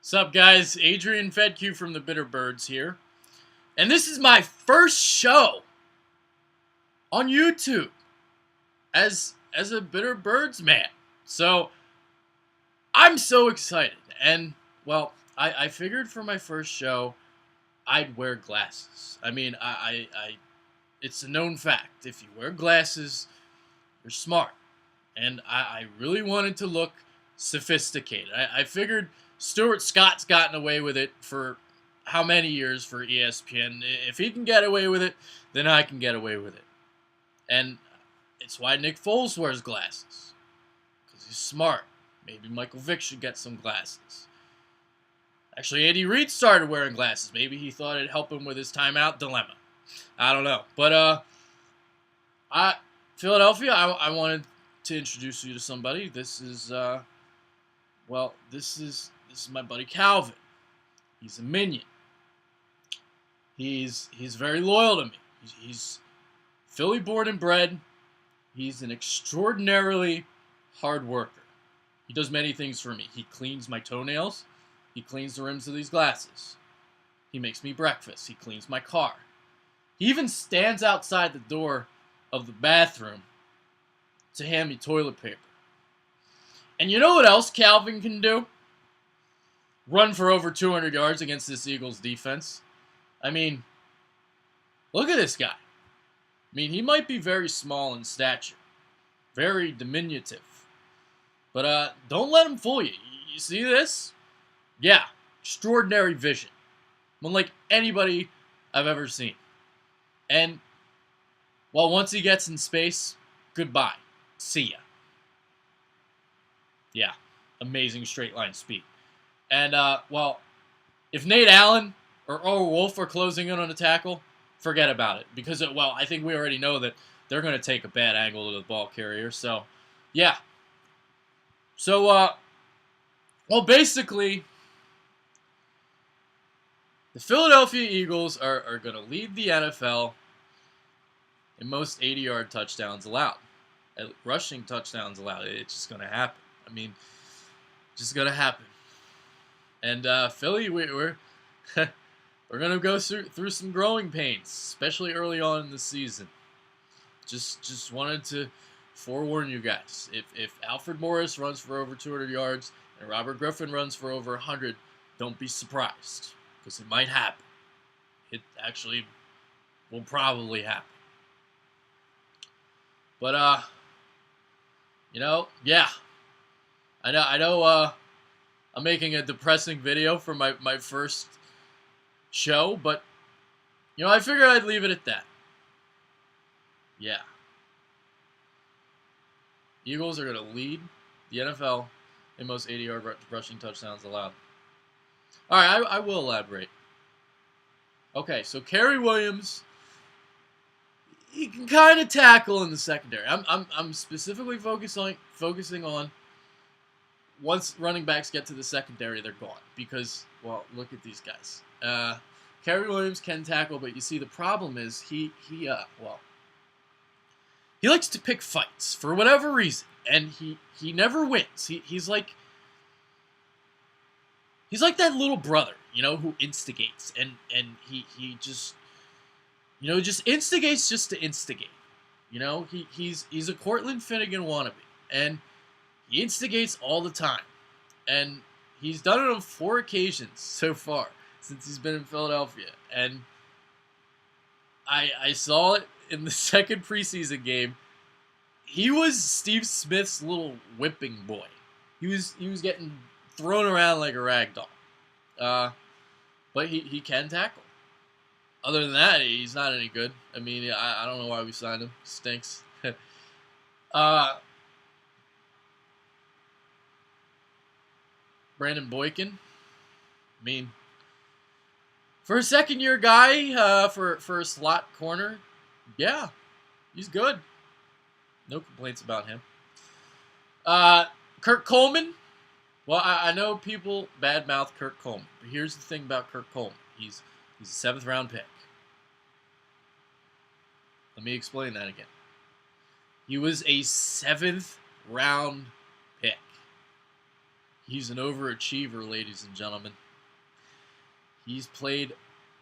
Sup, guys? Adrian Fedq from the Bitter Birds here. And this is my first show on YouTube as a Bitter Birds man. So, I'm so excited. And, well, I figured for my first show, I'd wear glasses. I mean, it's a known fact. If you wear glasses, you're smart. And I really wanted to look sophisticated. I figured Stuart Scott's gotten away with it for how many years for ESPN. If he can get away with it, then I can get away with it. And it's why Nick Foles wears glasses. Because he's smart. Maybe Michael Vick should get some glasses. Actually, Andy Reid started wearing glasses. Maybe he thought it'd help him with his timeout dilemma. I don't know. But, Philadelphia, I wanted to introduce you to somebody. This is my buddy Calvin. He's a minion. He's very loyal to me. He's Philly born and bred. He's an extraordinarily hard worker. He does many things for me. He cleans my toenails. He cleans the rims of these glasses. He makes me breakfast. He cleans my car. He even stands outside the door of the bathroom to hand me toilet paper. And you know what else Calvin can do? Run for over 200 yards against this Eagles defense. I mean, look at this guy. I mean, he might be very small in stature. Very diminutive. But don't let him fool you. You see this? Yeah, extraordinary vision. Unlike anybody I've ever seen. And, well, once he gets in space, goodbye. See ya. Yeah, amazing straight line speed. And, well, if Nate Allen or Earl Wolf are closing in on a tackle, forget about it. Because, I think we already know that they're going to take a bad angle to the ball carrier. So, yeah. So, basically, the Philadelphia Eagles are going to lead the NFL in most 80-yard touchdowns allowed. Rushing touchdowns allowed. It's just going to happen. I mean, just going to happen. And Philly, we're we're going to go through some growing pains, especially early on in the season. Just wanted to forewarn you guys. If Alfred Morris runs for over 200 yards and Robert Griffin runs for over 100, don't be surprised. Because it might happen. It actually will probably happen. But, yeah. I know, I'm making a depressing video for my first show, but, I figured I'd leave it at that. Yeah. Eagles are going to lead the NFL in most 80-yard rushing touchdowns allowed. All right, I will elaborate. Okay, so Kerry Williams, he can kind of tackle in the secondary. I'm specifically focusing on once running backs get to the secondary, they're gone because, well, look at these guys. Kerry Williams can tackle, but you see the problem is he likes to pick fights for whatever reason, and he never wins. He's like that little brother, who instigates, and he just, just instigates just to instigate. He's a Cortland Finnegan wannabe, and he instigates all the time. And he's done it on 4 occasions so far since he's been in Philadelphia. And I saw it in the second preseason game. He was Steve Smith's little whipping boy. He was getting thrown around like a rag doll. But he can tackle. Other than that, he's not any good. I mean, I don't know why we signed him. Stinks. Brandon Boykin. I mean, for a second-year guy, for a slot corner, yeah, he's good. No complaints about him. Kirk Coleman. Well, I know people badmouth Kirk Coleman, but here's the thing about Kirk Coleman. He's a 7th-round pick. Let me explain that again. He was a 7th-round pick. He's an overachiever, ladies and gentlemen. He's played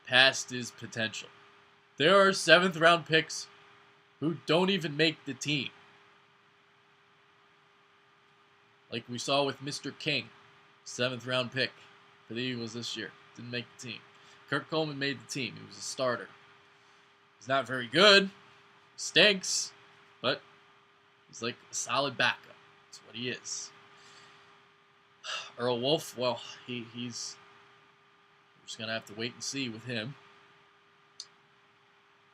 past his potential. There are 7th round picks who don't even make the team. Like we saw with Mr. King, 7th round pick for the Eagles this year. Didn't make the team. Kurt Coleman made the team. He was a starter. He's not very good. Stinks. But he's like a solid backup. That's what he is. Earl Wolf, well, he's... We're just going to have to wait and see with him.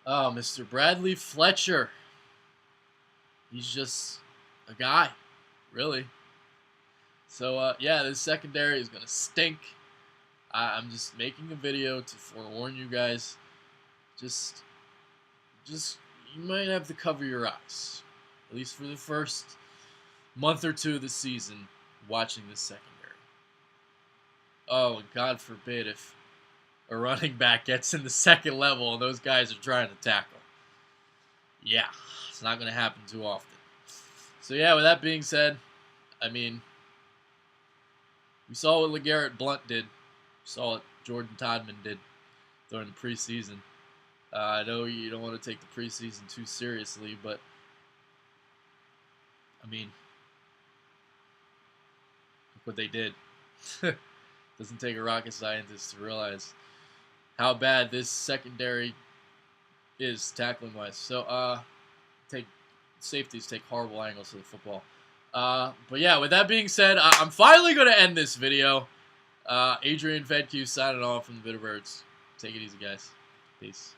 Oh, Mr. Bradley Fletcher. He's just a guy, really. So, yeah, this secondary is going to stink. I'm just making a video to forewarn you guys. Just, you might have to cover your eyes. At least for the first month or two of the season, watching this secondary. Oh, God forbid if a running back gets in the second level and those guys are trying to tackle. Yeah, it's not going to happen too often. So, yeah, with that being said, I mean, we saw what LeGarrette Blount did. We saw what Jordan Todman did during the preseason. I know you don't want to take the preseason too seriously, but, I mean, look what they did. Doesn't take a rocket scientist to realize how bad this secondary is tackling-wise. So, safeties take horrible angles to the football. But yeah, with that being said, I'm finally going to end this video. Adrian Fedke signing off from the Bitterbirds. Take it easy, guys. Peace.